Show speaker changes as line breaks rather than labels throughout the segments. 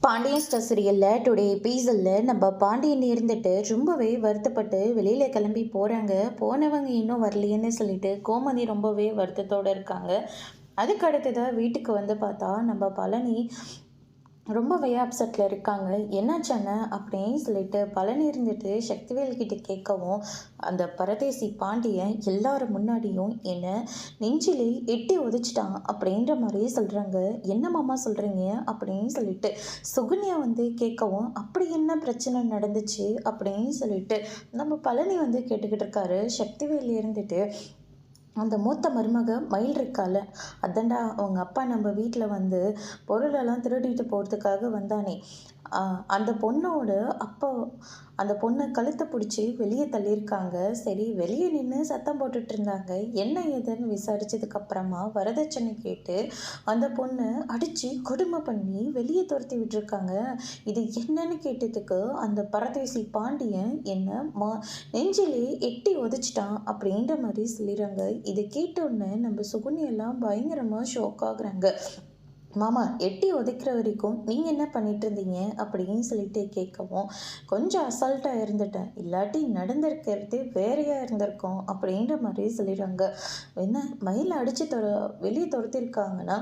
Pandian star சீரியலில் today எபிசோடில் நம்ம பாண்டியன் இருந்துட்டு ரொம்பவே வருத்தப்பட்டு வெளியில் கிளம்பி போகிறாங்க. போனவங்க இன்னும் வரலையேன்னு சொல்லிட்டு கோமதி ரொம்பவே வருத்தத்தோடு இருக்காங்க. அதுக்கு அடுத்ததாக வீட்டுக்கு வந்து பார்த்தா நம்ம பழனி ரொம்பவே அப்செட்டில் இருக்காங்க. என்னாச்சானே அப்படின்னு சொல்லிட்டு பழனி இருந்துட்டு சக்திவேல் கிட்ட கேட்கவும், அந்த பரதேசி பாண்டியன் எல்லாரும் முன்னாடியும் என்னை நெஞ்சிலே எட்டி உதைச்சிட்டான் அப்படின்ற மாதிரி சொல்கிறாங்க. என்ன மாமா சொல்கிறீங்க அப்படின்னு சொல்லிட்டு சுகன்யா வந்து கேட்கவும், அப்படி என்ன பிரச்சனை நடந்துச்சு அப்படின்னு சொல்லிட்டு நம்ம பழனி வந்து கேட்டுக்கிட்டு இருக்காரு. சக்திவேல் இருந்துட்டு அந்த மூத்த மருமக மயில் இருக்கால, அதாண்டா அவங்க அப்பா நம்ம வீட்டில் வந்து பொருளெல்லாம் திருடிட்டு போகிறதுக்காக வந்தானே, அந்த பொண்ணோட அப்பா அந்த பொண்ணை கழுத்தை பிடிச்சி வெளியே தள்ளியிருக்காங்க. சரி, வெளியே நின்று சத்தம் போட்டுட்டு இருந்தாங்க. என்ன ஏதுன்னு விசாரிச்சதுக்கப்புறமா வரதட்சணை கேட்டு அந்த பொண்ணை அடித்து கொடுமை பண்ணி வெளியே துரத்தி விட்டுருக்காங்க. இது என்னன்னு கேட்டதுக்கு அந்த பரதேசி பாண்டியன் என்னை நெஞ்சிலே எட்டி உதச்சிட்டான் அப்படின்ற மாதிரி சொல்லிடுறாங்க. இதை கேட்டோன்னே நம்ம சுகுனியெல்லாம் பயங்கரமாக ஷோக் ஆகுறாங்க. மாமா எட்டி உதைக்கிற வரைக்கும் நீங்கள் என்ன பண்ணிட்டு இருந்தீங்க அப்படின்னு சொல்லிட்டு கேட்கவும், கொஞ்சம் அசால்ட்டாக இருந்துட்டேன், இல்லாட்டி நடந்திருக்கிறது வேறையாக இருந்திருக்கும் அப்படின்ற மாதிரி சொல்லிடுறாங்க. என்ன மயிலை அடித்து வெளியே துரத்திருக்காங்கன்னா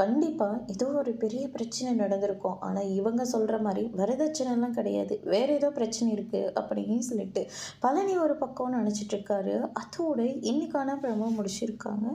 கண்டிப்பாக ஏதோ ஒரு பெரிய பிரச்சனை நடந்திருக்கும். ஆனால் இவங்க சொல்கிற மாதிரி வரதட்சணைலாம் கிடையாது, வேறு ஏதோ பிரச்சனை இருக்குது அப்படின்னு சொல்லிட்டு பழனி ஒரு பக்கம்னு நினச்சிட்ருக்காரு. அதோட இன்னைக்கான ப்ரோமோ முடிச்சிருக்காங்க.